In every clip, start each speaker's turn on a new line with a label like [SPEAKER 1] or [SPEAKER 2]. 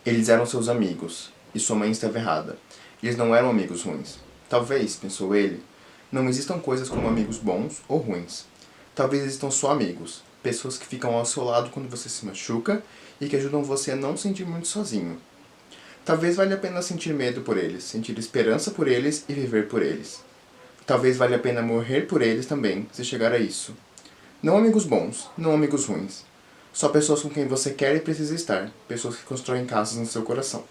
[SPEAKER 1] Eles eram seus amigos, e sua mãe estava errada. Eles não eram amigos ruins. Talvez, pensou ele, não existam coisas como amigos bons ou ruins. Talvez existam só amigos, pessoas que ficam ao seu lado quando você se machuca e que ajudam você a não se sentir muito sozinho. Talvez valha a pena sentir medo por eles, sentir esperança por eles e viver por eles. Talvez valha a pena morrer por eles também, se chegar a isso. Não amigos bons, não amigos ruins. Só pessoas com quem você quer e precisa estar, pessoas que constroem casas no seu coração.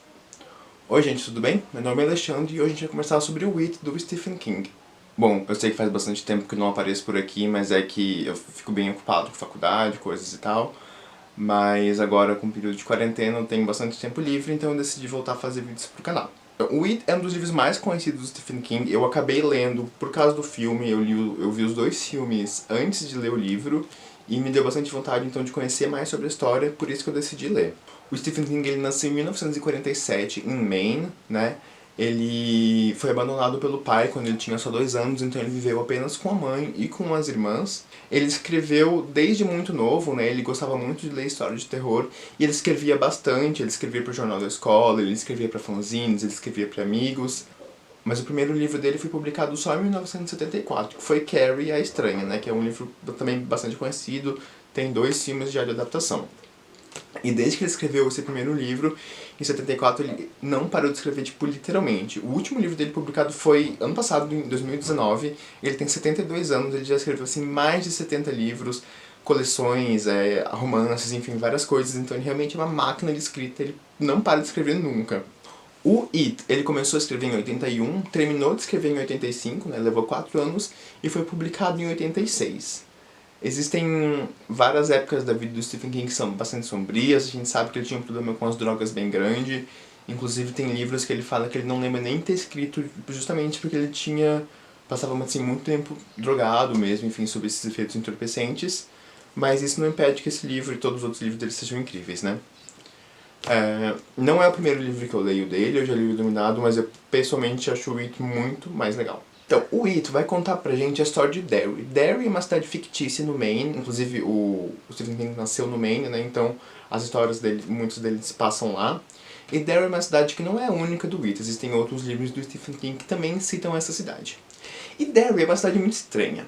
[SPEAKER 1] Oi gente, tudo bem? Meu nome é Alexandre e hoje a gente vai conversar sobre o It, do Stephen King. Bom, eu sei que faz bastante tempo que eu não apareço por aqui, mas é que eu fico bem ocupado com faculdade, coisas e tal. Mas agora, com o período de quarentena, eu tenho bastante tempo livre, então eu decidi voltar a fazer vídeos pro canal. O It é um dos livros mais conhecidos do Stephen King. Eu acabei lendo por causa do filme, eu vi os dois filmes antes de ler o livro e me deu bastante vontade então de conhecer mais sobre a história, por isso que eu decidi ler. O Stephen King ele nasceu em 1947 em Maine, né? Ele foi abandonado pelo pai quando ele tinha só 2 anos, então ele viveu apenas com a mãe e com as irmãs. Ele escreveu desde muito novo, né? Ele gostava muito de ler história de terror e ele escrevia bastante. Ele escrevia para o jornal da escola, ele escrevia para fanzines, ele escrevia para amigos. Mas o primeiro livro dele foi publicado só em 1974, que foi Carrie a Estranha, né? Que é um livro também bastante conhecido, tem 2 filmes já de adaptação. E desde que ele escreveu esse primeiro livro, em 74, ele não parou de escrever, tipo, literalmente. O último livro dele publicado foi ano passado, em 2019. Ele tem 72 anos, ele já escreveu, assim, mais de 70 livros, coleções, romances, enfim, várias coisas. Então ele realmente é uma máquina de escrita, ele não para de escrever nunca. O It, ele começou a escrever em 81, terminou de escrever em 85, né, levou 4 anos, e foi publicado em 86. Existem várias épocas da vida do Stephen King que são bastante sombrias, a gente sabe que ele tinha um problema com as drogas bem grande, inclusive tem livros que ele fala que ele não lembra nem ter escrito justamente porque ele passava assim, muito tempo drogado mesmo, enfim, sob esses efeitos entorpecentes, mas isso não impede que esse livro e todos os outros livros dele sejam incríveis, né? Não é o primeiro livro que eu leio dele, eu já li o Iluminado, mas eu pessoalmente acho o It muito mais legal. Então, o It vai contar pra gente a história de Derry. Derry é uma cidade fictícia no Maine, inclusive o Stephen King nasceu no Maine, né, então as histórias dele, muitos deles se passam lá. E Derry é uma cidade que não é a única do It, existem outros livros do Stephen King que também citam essa cidade. E Derry é uma cidade muito estranha.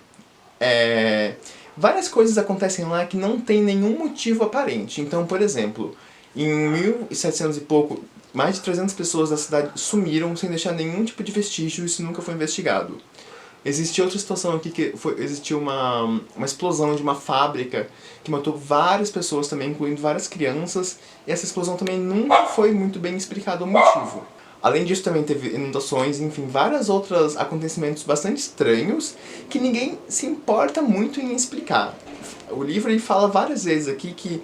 [SPEAKER 1] Várias coisas acontecem lá que não tem nenhum motivo aparente. Então, por exemplo, em 1700 e pouco, mais de 300 pessoas da cidade sumiram sem deixar nenhum tipo de vestígio e isso nunca foi investigado. Existe outra situação aqui que existiu uma explosão de uma fábrica que matou várias pessoas também, incluindo várias crianças, e essa explosão também nunca foi muito bem explicado o motivo. Além disso também teve inundações, enfim, vários outros acontecimentos bastante estranhos que ninguém se importa muito em explicar. O livro ele fala várias vezes aqui que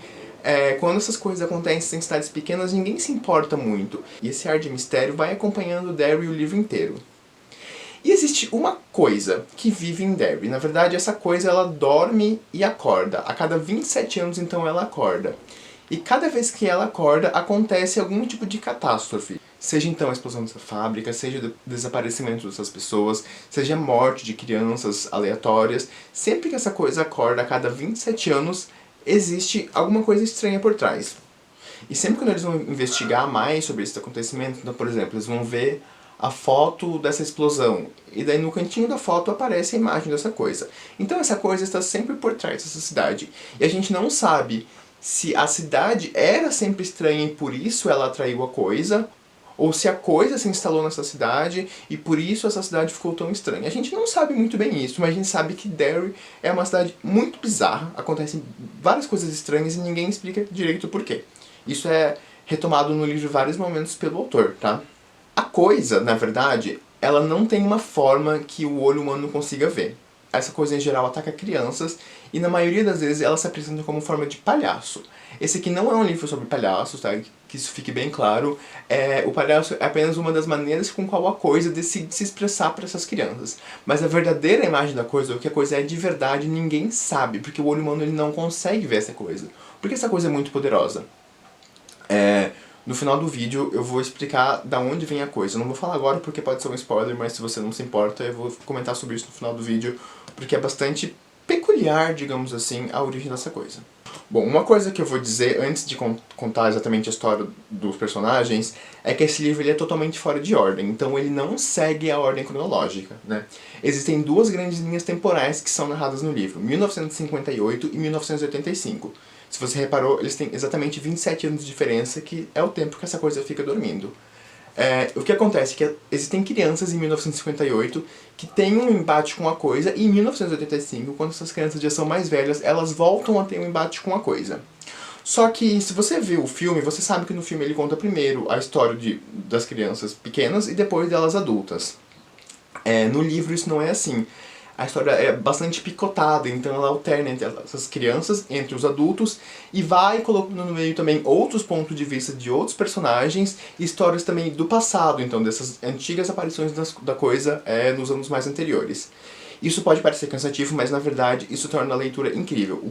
[SPEAKER 1] quando essas coisas acontecem em cidades pequenas, ninguém se importa muito. E esse ar de mistério vai acompanhando Derry o livro inteiro. E existe uma coisa que vive em Derry. Na verdade, essa coisa ela dorme e acorda. A cada 27 anos, então, ela acorda. E cada vez que ela acorda, acontece algum tipo de catástrofe. Seja então a explosão dessa fábrica, seja o desaparecimento dessas pessoas, seja a morte de crianças aleatórias. Sempre que essa coisa acorda, a cada 27 anos, existe alguma coisa estranha por trás. E sempre quando eles vão investigar mais sobre esse acontecimento, então, por exemplo, eles vão ver a foto dessa explosão, e daí no cantinho da foto aparece a imagem dessa coisa. Então essa coisa está sempre por trás dessa cidade. E a gente não sabe se a cidade era sempre estranha e por isso ela atraiu a coisa, ou se a coisa se instalou nessa cidade e por isso essa cidade ficou tão estranha. A gente não sabe muito bem isso, mas a gente sabe que Derry é uma cidade muito bizarra, acontecem várias coisas estranhas e ninguém explica direito o porquê. Isso é retomado no livro em vários momentos pelo autor, tá? A coisa, na verdade, ela não tem uma forma que o olho humano consiga ver. Essa coisa em geral ataca crianças e na maioria das vezes ela se apresenta como forma de palhaço. Esse aqui não é um livro sobre palhaços, tá? Que isso fique bem claro. O palhaço é apenas uma das maneiras com qual a coisa decide se expressar para essas crianças. Mas a verdadeira imagem da coisa, o que a coisa é de verdade, ninguém sabe, porque o olho humano ele não consegue ver essa coisa. Porque essa coisa é muito poderosa. No final do vídeo eu vou explicar da onde vem a coisa. Eu não vou falar agora porque pode ser um spoiler, mas se você não se importa eu vou comentar sobre isso no final do vídeo, porque é bastante peculiar, digamos assim, a origem dessa coisa. Bom, uma coisa que eu vou dizer antes de contar exatamente a história dos personagens é que esse livro ele é totalmente fora de ordem, então ele não segue a ordem cronológica, né? Existem duas grandes linhas temporais que são narradas no livro, 1958 e 1985. Se você reparou, eles têm exatamente 27 anos de diferença, que é o tempo que essa coisa fica dormindo. O que acontece é que existem crianças em 1958 que têm um embate com a coisa, e em 1985, quando essas crianças já são mais velhas, elas voltam a ter um embate com a coisa. Só que, se você vê o filme, você sabe que no filme ele conta primeiro a história das crianças pequenas e depois delas adultas. No livro isso não é assim. A história é bastante picotada, então ela alterna entre essas crianças, entre os adultos, e vai colocando no meio também outros pontos de vista de outros personagens, e histórias também do passado, então dessas antigas aparições da coisa nos anos mais anteriores. Isso pode parecer cansativo, mas na verdade isso torna a leitura incrível.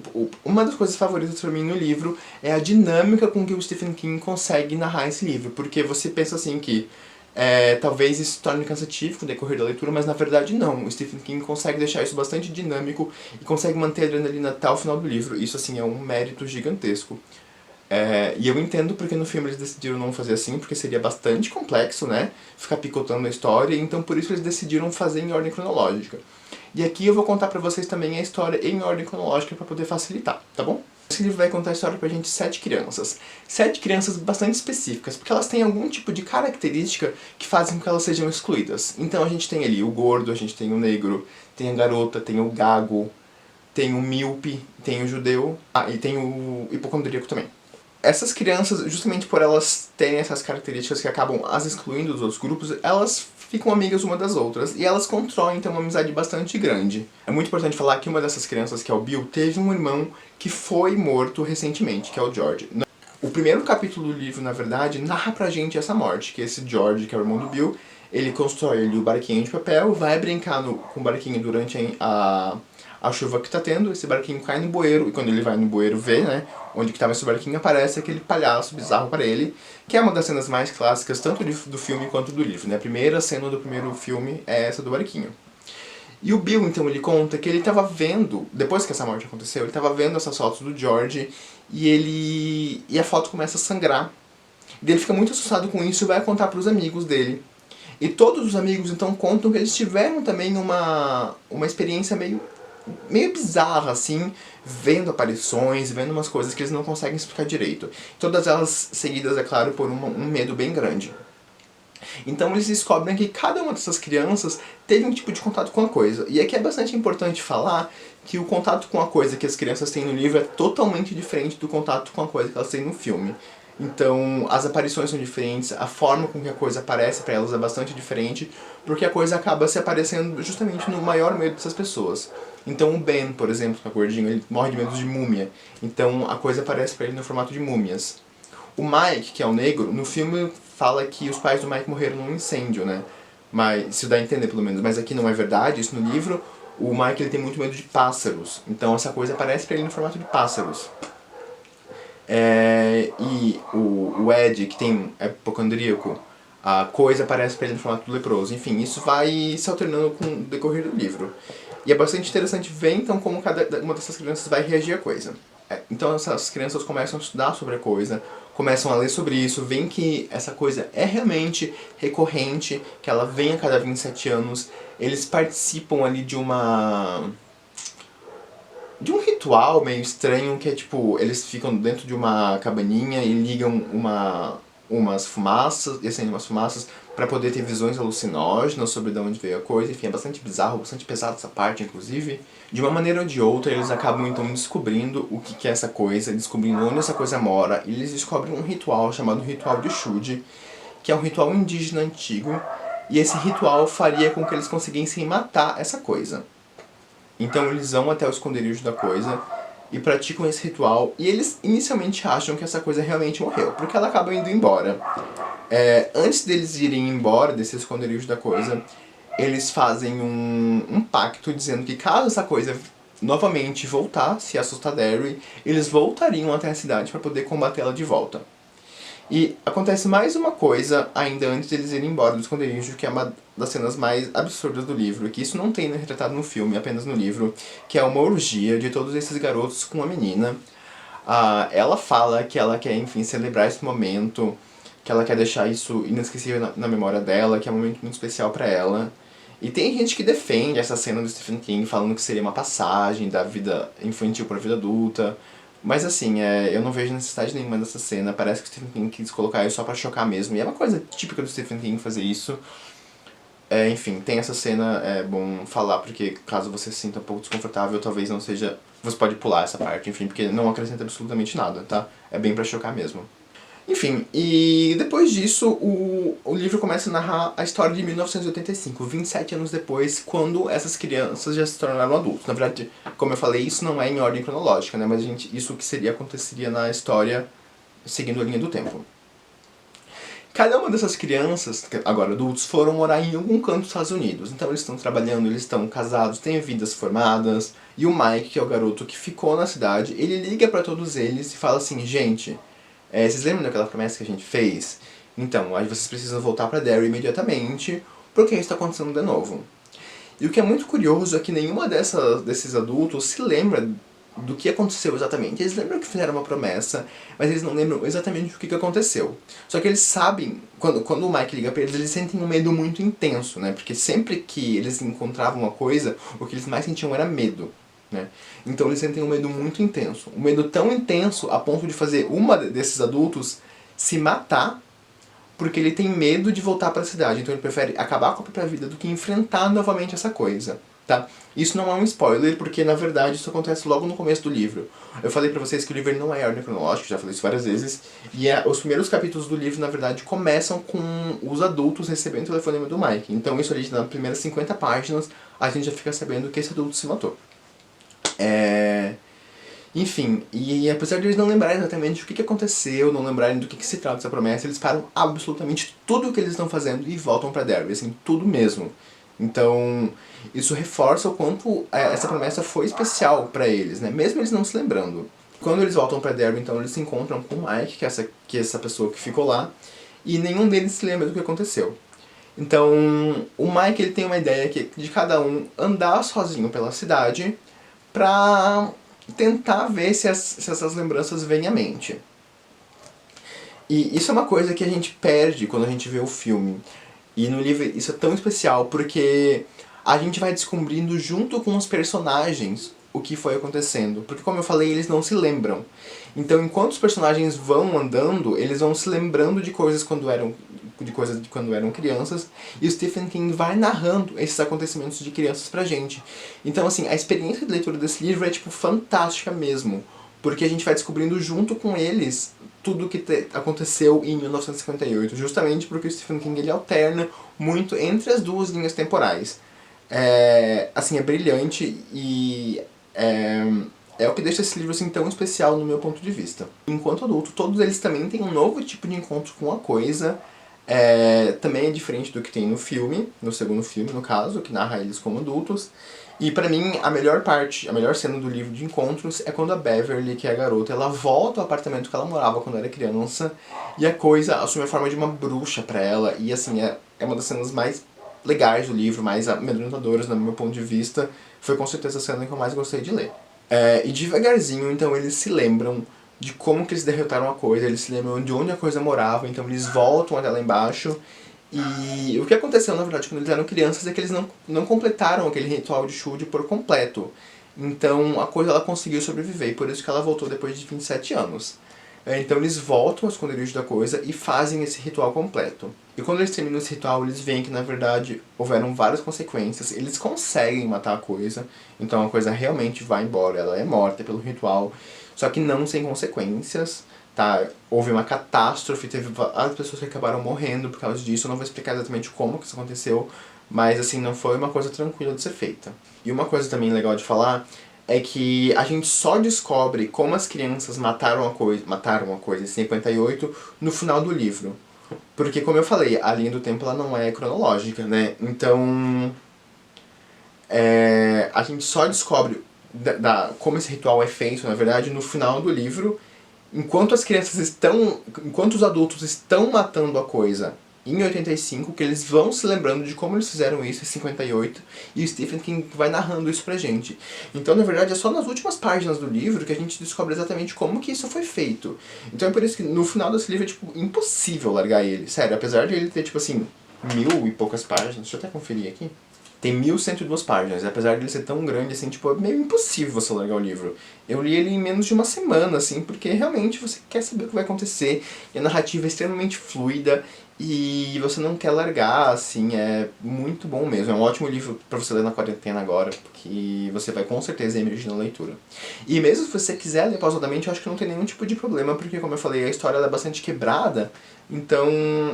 [SPEAKER 1] Uma das coisas favoritas para mim no livro é a dinâmica com que o Stephen King consegue narrar esse livro, porque você pensa assim que talvez isso se torne cansativo com o decorrer da leitura, mas na verdade não. O Stephen King consegue deixar isso bastante dinâmico e consegue manter a adrenalina até o final do livro. Isso, assim, é um mérito gigantesco. E eu entendo porque no filme eles decidiram não fazer assim, porque seria bastante complexo, né? Ficar picotando a história, então por isso eles decidiram fazer em ordem cronológica. E aqui eu vou contar pra vocês também a história em ordem cronológica pra poder facilitar, tá bom? Esse livro vai contar a história pra gente de 7 crianças. 7 crianças bastante específicas, porque elas têm algum tipo de característica que fazem com que elas sejam excluídas. Então a gente tem ali o gordo, a gente tem o negro, tem a garota, tem o gago, tem o míope, tem o judeu, e tem o hipocondríaco também. Essas crianças, justamente por elas terem essas características que acabam as excluindo dos outros grupos, elas ficam amigas uma das outras, e elas constroem então uma amizade bastante grande. É muito importante falar que uma dessas crianças, que é o Bill, teve um irmão que foi morto recentemente, que é o George. O primeiro capítulo do livro, na verdade, narra pra gente essa morte, que esse George, que é o irmão do Bill, ele constrói ali o barquinho de papel, vai brincar com o barquinho durante a chuva que tá tendo, esse barquinho cai no bueiro, e quando ele vai no bueiro ver, né, onde que tava esse barquinho, aparece aquele palhaço bizarro para ele, que é uma das cenas mais clássicas, tanto do filme quanto do livro, né. A primeira cena do primeiro filme é essa do barquinho. E o Bill, então, ele conta que ele tava vendo, depois que essa morte aconteceu, ele tava vendo essas fotos do George, e a foto começa a sangrar. E ele fica muito assustado com isso e vai contar pros amigos dele. E todos os amigos, então, contam que eles tiveram também uma experiência meio bizarra, assim, vendo aparições, vendo umas coisas que eles não conseguem explicar direito. Todas elas seguidas, é claro, por um medo bem grande. Então eles descobrem que cada uma dessas crianças teve um tipo de contato com a coisa. E aqui é bastante importante falar que o contato com a coisa que as crianças têm no livro é totalmente diferente do contato com a coisa que elas têm no filme. Então, as aparições são diferentes, a forma com que a coisa aparece pra elas é bastante diferente, porque a coisa acaba se aparecendo justamente no maior medo dessas pessoas. Então o Ben, por exemplo, que é gordinho, ele morre de medo de múmia, então a coisa aparece pra ele no formato de múmias. O Mike, que é o negro, no filme fala que os pais do Mike morreram num incêndio, né? Mas, se dá a entender pelo menos, mas aqui não é verdade, isso no livro, o Mike ele tem muito medo de pássaros, então essa coisa aparece pra ele no formato de pássaros. E o Ed, que é hipocondríaco, a coisa aparece pra ele no formato do leproso. Enfim, isso vai se alternando com o decorrer do livro. E é bastante interessante ver, então, como cada uma dessas crianças vai reagir à coisa. Então essas crianças começam a estudar sobre a coisa, começam a ler sobre isso, veem que essa coisa é realmente recorrente, que ela vem a cada 27 anos. Eles participam ali de um ritual meio estranho, que é tipo, eles ficam dentro de uma cabaninha e ligam umas fumaças, e acendem umas fumaças pra poder ter visões alucinógenas sobre de onde veio a coisa. Enfim, é bastante bizarro, bastante pesado essa parte, inclusive. De uma maneira ou de outra, eles acabam então descobrindo o que é essa coisa, descobrindo onde essa coisa mora, e eles descobrem um ritual chamado Ritual de Shude, que é um ritual indígena antigo, e esse ritual faria com que eles conseguissem matar essa coisa. Então eles vão até o esconderijo da coisa e praticam esse ritual, e eles inicialmente acham que essa coisa realmente morreu, porque ela acaba indo embora. Antes deles irem embora desse esconderijo da coisa, eles fazem um pacto dizendo que caso essa coisa novamente voltasse a assustar Derry, eles voltariam até a cidade para poder combatê-la de volta. E acontece mais uma coisa ainda antes deles irem embora do esconderijo, que é uma das cenas mais absurdas do livro, que isso não tem retratado no filme, apenas no livro, que é uma orgia de todos esses garotos com uma menina. Ela fala que ela quer, enfim, celebrar esse momento, que ela quer deixar isso inesquecível na memória dela, que é um momento muito especial pra ela. E tem gente que defende essa cena do Stephen King falando que seria uma passagem da vida infantil pra vida adulta. Mas assim, eu não vejo necessidade nenhuma dessa cena. Parece que o Stephen King quis colocar isso só pra chocar mesmo. E é uma coisa típica do Stephen King fazer isso. Enfim, tem essa cena, é bom falar porque caso você se sinta um pouco desconfortável, talvez não seja... Você pode pular essa parte, enfim, porque não acrescenta absolutamente nada, tá? É bem pra chocar mesmo. Enfim, e depois disso, o livro começa a narrar a história de 1985, 27 anos depois, quando essas crianças já se tornaram adultos. Na verdade, como eu falei, isso não é em ordem cronológica, né? Mas isso que aconteceria na história seguindo a linha do tempo. Cada uma dessas crianças, agora adultos, foram morar em algum canto dos Estados Unidos. Então eles estão trabalhando, eles estão casados, têm vidas formadas. E o Mike, que é o garoto que ficou na cidade, ele liga pra todos eles e fala assim: gente, vocês lembram daquela promessa que a gente fez? Então, aí vocês precisam voltar pra Derry imediatamente, porque isso está acontecendo de novo. E o que é muito curioso é que nenhuma desses adultos se lembra do que aconteceu exatamente. Eles lembram que fizeram uma promessa, mas eles não lembram exatamente o que aconteceu. Só que eles sabem, quando o Mike liga pra eles, eles sentem um medo muito intenso, né? Porque sempre que eles encontravam uma coisa, o que eles mais sentiam era medo, né? Então eles sentem um medo muito intenso. Um medo tão intenso a ponto de fazer uma desses adultos se matar porque ele tem medo de voltar pra cidade. Então ele prefere acabar com a própria vida do que enfrentar novamente essa coisa. Tá? Isso não é um spoiler, porque na verdade isso acontece logo no começo do livro. Eu falei pra vocês que o livro não é ordem cronológica, já falei isso várias vezes, e os primeiros capítulos do livro, na verdade, começam com os adultos recebendo o telefonema do Mike. Então isso ali, nas primeiras 50 páginas, a gente já fica sabendo que esse adulto se matou. Enfim, e apesar de eles não lembrarem exatamente o que aconteceu, não lembrarem do que se trata essa promessa, eles param absolutamente tudo o que eles estão fazendo e voltam pra Derry, assim, tudo mesmo. Então, isso reforça o quanto essa promessa foi especial pra eles, né? Mesmo eles não se lembrando. Quando eles voltam pra Derry, então, eles se encontram com o Mike, que é essa pessoa que ficou lá, e nenhum deles se lembra do que aconteceu. Então, o Mike ele tem uma ideia de cada um andar sozinho pela cidade pra tentar ver se essas lembranças vêm à mente. E isso é uma coisa que a gente perde quando a gente vê o filme. E no livro isso é tão especial porque a gente vai descobrindo junto com os personagens o que foi acontecendo. Porque como eu falei, eles não se lembram. Então enquanto os personagens vão andando, eles vão se lembrando de coisas quando eram crianças, e o Stephen King vai narrando esses acontecimentos de crianças pra gente. Então assim, a experiência de leitura desse livro é tipo fantástica mesmo. Porque a gente vai descobrindo junto com eles tudo o que aconteceu em 1958, justamente porque o Stephen King ele alterna muito entre as duas linhas temporais. Assim, é brilhante e é o que deixa esse livro assim tão especial no meu ponto de vista. Enquanto adulto, todos eles também têm um novo tipo de encontro com a coisa. Também é diferente do que tem no filme, no segundo filme no caso, que narra eles como adultos. E pra mim, a melhor cena do livro de encontros é quando a Beverly, que é a garota, ela volta ao apartamento que ela morava quando era criança, e a coisa assume a forma de uma bruxa pra ela, e assim, é uma das cenas mais legais do livro, mais amedrontadoras no meu ponto de vista. Foi com certeza a cena que eu mais gostei de ler. E devagarzinho, então, eles se lembram de como que eles derrotaram a coisa, eles se lembram de onde a coisa morava, então eles voltam até lá embaixo. E o que aconteceu, na verdade, quando eles eram crianças é que eles não completaram aquele ritual de Shud por completo. Então a coisa ela conseguiu sobreviver, e por isso que ela voltou depois de 27 anos. Então eles voltam ao esconderijo da coisa e fazem esse ritual completo. E quando eles terminam esse ritual, eles veem que na verdade houveram várias consequências, eles conseguem matar a coisa, então a coisa realmente vai embora, ela é morta pelo ritual, só que não sem consequências. Tá, houve uma catástrofe, teve várias pessoas que acabaram morrendo por causa disso. Eu não vou explicar exatamente como que isso aconteceu, mas assim, não foi uma coisa tranquila de ser feita. E uma coisa também legal de falar é que a gente só descobre como as crianças mataram a coisa em 58 no final do livro. Porque, como eu falei, a linha do tempo ela não é cronológica, né? Então, a gente só descobre como esse ritual é feito, na verdade, no final do livro. Enquanto os adultos estão matando a coisa em 85, que eles vão se lembrando de como eles fizeram isso em 58, e o Stephen King vai narrando isso pra gente. Então, na verdade, é só nas últimas páginas do livro que a gente descobre exatamente como que isso foi feito. Então é por isso que no final desse livro é, tipo, impossível largar ele. Sério, apesar de ele ter, tipo assim, 1000 e poucas páginas, deixa eu até conferir aqui. Tem 1102 páginas, e apesar de ele ser tão grande assim, tipo, é meio impossível você largar o livro. Eu li ele em menos de uma semana, assim, porque realmente você quer saber o que vai acontecer, e a narrativa é extremamente fluida, e você não quer largar, assim, é muito bom mesmo. É um ótimo livro pra você ler na quarentena agora, porque você vai com certeza emergir na leitura. E mesmo se você quiser ler pausadamente, eu acho que não tem nenhum tipo de problema, porque como eu falei, a história ela é bastante quebrada, então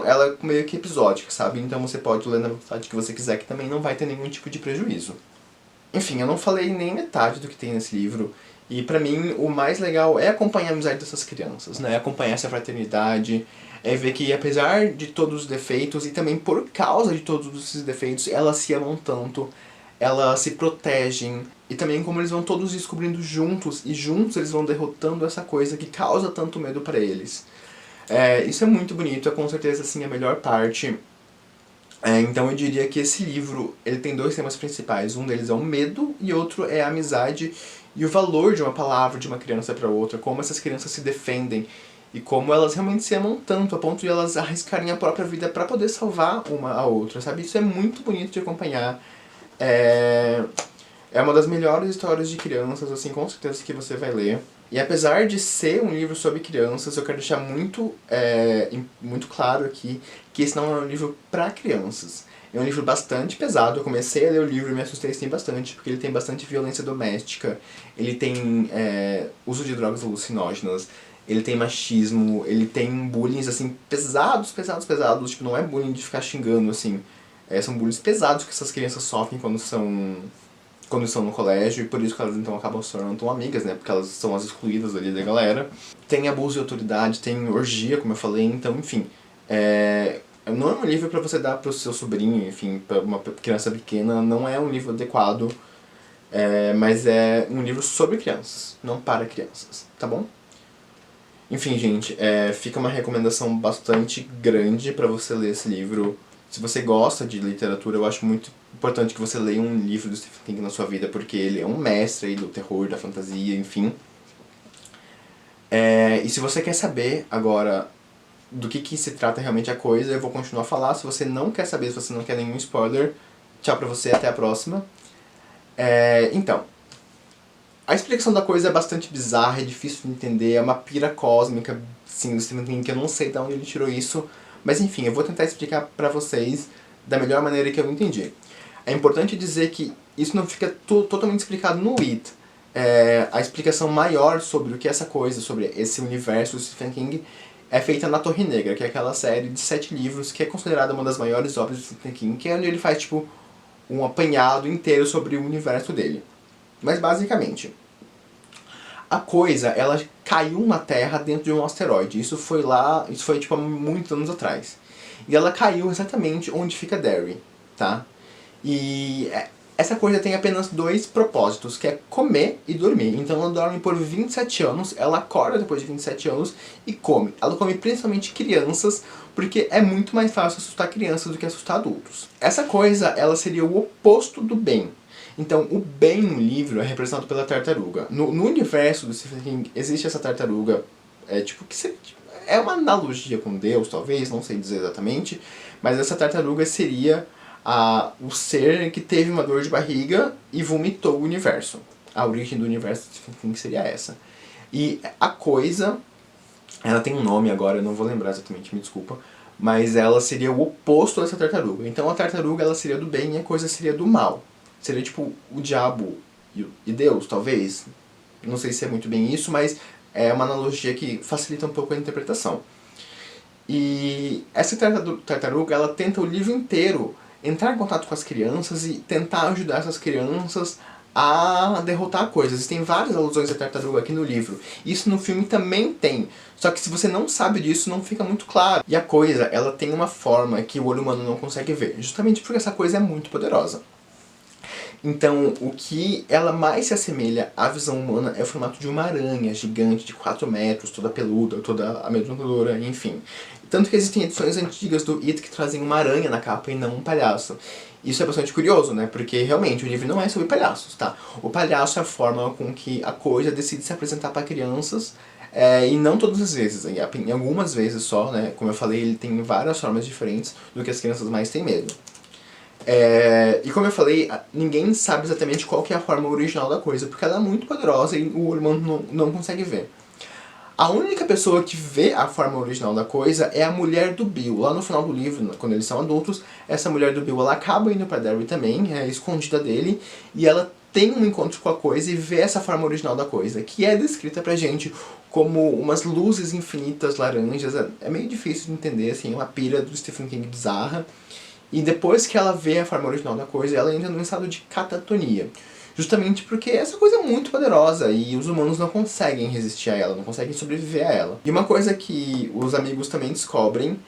[SPEAKER 1] ela é meio que episódica, sabe? Então você pode ler na velocidade que você quiser, que também não vai ter nenhum tipo de prejuízo. Enfim, eu não falei nem metade do que tem nesse livro, e pra mim o mais legal é acompanhar a amizade dessas crianças, né? Acompanhar essa fraternidade, é ver que apesar de todos os defeitos, e também por causa de todos esses defeitos, elas se amam tanto, elas se protegem, e também como eles vão todos descobrindo juntos, e juntos eles vão derrotando essa coisa que causa tanto medo pra eles. Isso é muito bonito, é com certeza assim, a melhor parte. Então eu diria que esse livro ele tem dois temas principais. Um deles é o medo e outro é a amizade e o valor de uma palavra de uma criança para outra. Como essas crianças se defendem e como elas realmente se amam tanto a ponto de elas arriscarem a própria vida para poder salvar uma a outra, sabe? Isso é muito bonito de acompanhar. É uma das melhores histórias de crianças, assim, com certeza que você vai ler. E apesar de ser um livro sobre crianças, eu quero deixar muito claro aqui que esse não é um livro para crianças. É um livro bastante pesado. Eu comecei a ler o livro e me assustei assim bastante, porque ele tem bastante violência doméstica, ele tem uso de drogas alucinógenas, ele tem machismo, ele tem bullying assim, pesados, tipo, não é bullying de ficar xingando, assim. São bullying pesados que essas crianças sofrem quando estão no colégio, e por isso que elas então acabam se tornando tão amigas, né? Porque elas são as excluídas ali da galera. Tem abuso de autoridade, tem orgia, como eu falei, então, enfim. Não é um livro pra você dar pro seu sobrinho, enfim, pra uma criança pequena, não é um livro adequado, mas é um livro sobre crianças, não para crianças, tá bom? Enfim, gente, fica uma recomendação bastante grande pra você ler esse livro. Se você gosta de literatura, eu acho muito importante que você leia um livro do Stephen King na sua vida, porque ele é um mestre aí do terror, da fantasia, enfim. E se você quer saber agora do que se trata realmente a coisa, eu vou continuar a falar. Se você não quer saber, se você não quer nenhum spoiler, tchau pra você, até a próxima. Então, a explicação da coisa é bastante bizarra, é difícil de entender, é uma pira cósmica, sim, do Stephen King, que eu não sei de onde ele tirou isso, mas enfim, eu vou tentar explicar pra vocês da melhor maneira que eu entendi. É importante dizer que isso não fica totalmente explicado no It. A explicação maior sobre o que é essa coisa, sobre esse universo do Stephen King, é feita na Torre Negra, que é aquela série de 7 livros que é considerada uma das maiores obras do Stephen King, que é onde ele faz tipo um apanhado inteiro sobre o universo dele. Mas basicamente, a coisa, ela caiu na Terra dentro de um asteroide. Isso foi tipo há muitos anos atrás. E ela caiu exatamente onde fica Derry, tá? E essa coisa tem apenas 2 propósitos, que é comer e dormir. Então ela dorme por 27 anos, ela acorda depois de 27 anos e come. Ela come principalmente crianças, porque é muito mais fácil assustar crianças do que assustar adultos. Essa coisa, ela seria o oposto do bem. Então, o bem no livro é representado pela tartaruga. No universo do Stephen King, existe essa tartaruga, é uma analogia com Deus, talvez, não sei dizer exatamente, mas essa tartaruga seria o ser que teve uma dor de barriga e vomitou o universo. A origem do universo do Stephen King seria essa. E a coisa, ela tem um nome agora, eu não vou lembrar exatamente, me desculpa, mas ela seria o oposto dessa tartaruga. Então a tartaruga, ela seria do bem e a coisa seria do mal. Seria tipo o diabo e Deus, talvez. Não sei se é muito bem isso, mas é uma analogia que facilita um pouco a interpretação. E essa tartaruga, ela tenta o livro inteiro entrar em contato com as crianças e tentar ajudar essas crianças a derrotar coisas. Existem várias alusões à tartaruga aqui no livro. Isso no filme também tem. Só que se você não sabe disso, não fica muito claro. E a coisa, ela tem uma forma que o olho humano não consegue ver. Justamente porque essa coisa é muito poderosa. Então, o que ela mais se assemelha à visão humana é o formato de uma aranha gigante de 4 metros, toda peluda, toda amedrontadora, enfim. Tanto que existem edições antigas do It que trazem uma aranha na capa e não um palhaço. Isso é bastante curioso, né? Porque realmente o livro não é sobre palhaços, tá? O palhaço é a forma com que a coisa decide se apresentar para crianças, e não todas as vezes, em algumas vezes só, né? Como eu falei, ele tem várias formas diferentes do que as crianças mais têm medo. E como eu falei, ninguém sabe exatamente qual que é a forma original da coisa, porque ela é muito poderosa e o olho humano não consegue ver. A única pessoa que vê a forma original da coisa é a mulher do Bill. Lá no final do livro, quando eles são adultos, essa mulher do Bill ela acaba indo pra Derry também, escondida dele, e ela tem um encontro com a coisa e vê essa forma original da coisa, que é descrita pra gente como umas luzes infinitas laranjas. É meio difícil de entender, assim, é uma pira do Stephen King bizarra. E depois que ela vê a forma original da coisa, ela entra num estado de catatonia. Justamente porque essa coisa é muito poderosa e os humanos não conseguem resistir a ela, não conseguem sobreviver a ela. E uma coisa que os amigos também descobrem,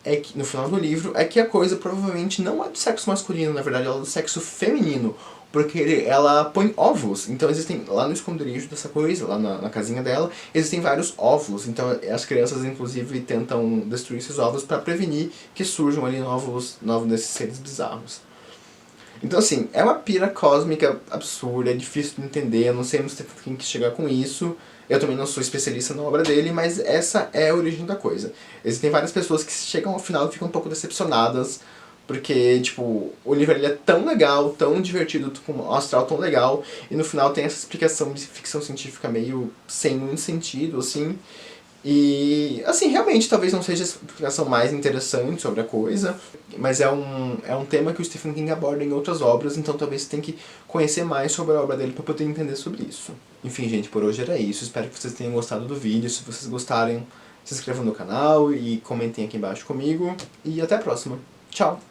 [SPEAKER 1] é que, no final do livro, é que a coisa provavelmente não é do sexo masculino, na verdade ela é do sexo feminino, porque ela põe óvulos. Então existem, lá no esconderijo dessa coisa, lá na casinha dela, existem vários óvulos. Então as crianças, inclusive, tentam destruir esses óvulos para prevenir que surjam ali novos desses seres bizarros. Então assim, é uma pira cósmica absurda, é difícil de entender, eu não sei onde você tem que chegar com isso. Eu também não sou especialista na obra dele, mas essa é a origem da coisa. Existem várias pessoas que chegam ao final e ficam um pouco decepcionadas, porque, tipo, o livro ele é tão legal, tão divertido, com um astral tão legal, e no final tem essa explicação de ficção científica meio sem muito sentido, assim. E, assim, realmente talvez não seja a explicação mais interessante sobre a coisa, mas é um tema que o Stephen King aborda em outras obras, então talvez você tenha que conhecer mais sobre a obra dele para poder entender sobre isso. Enfim, gente, por hoje era isso. Espero que vocês tenham gostado do vídeo. Se vocês gostarem, se inscrevam no canal e comentem aqui embaixo comigo. E até a próxima. Tchau!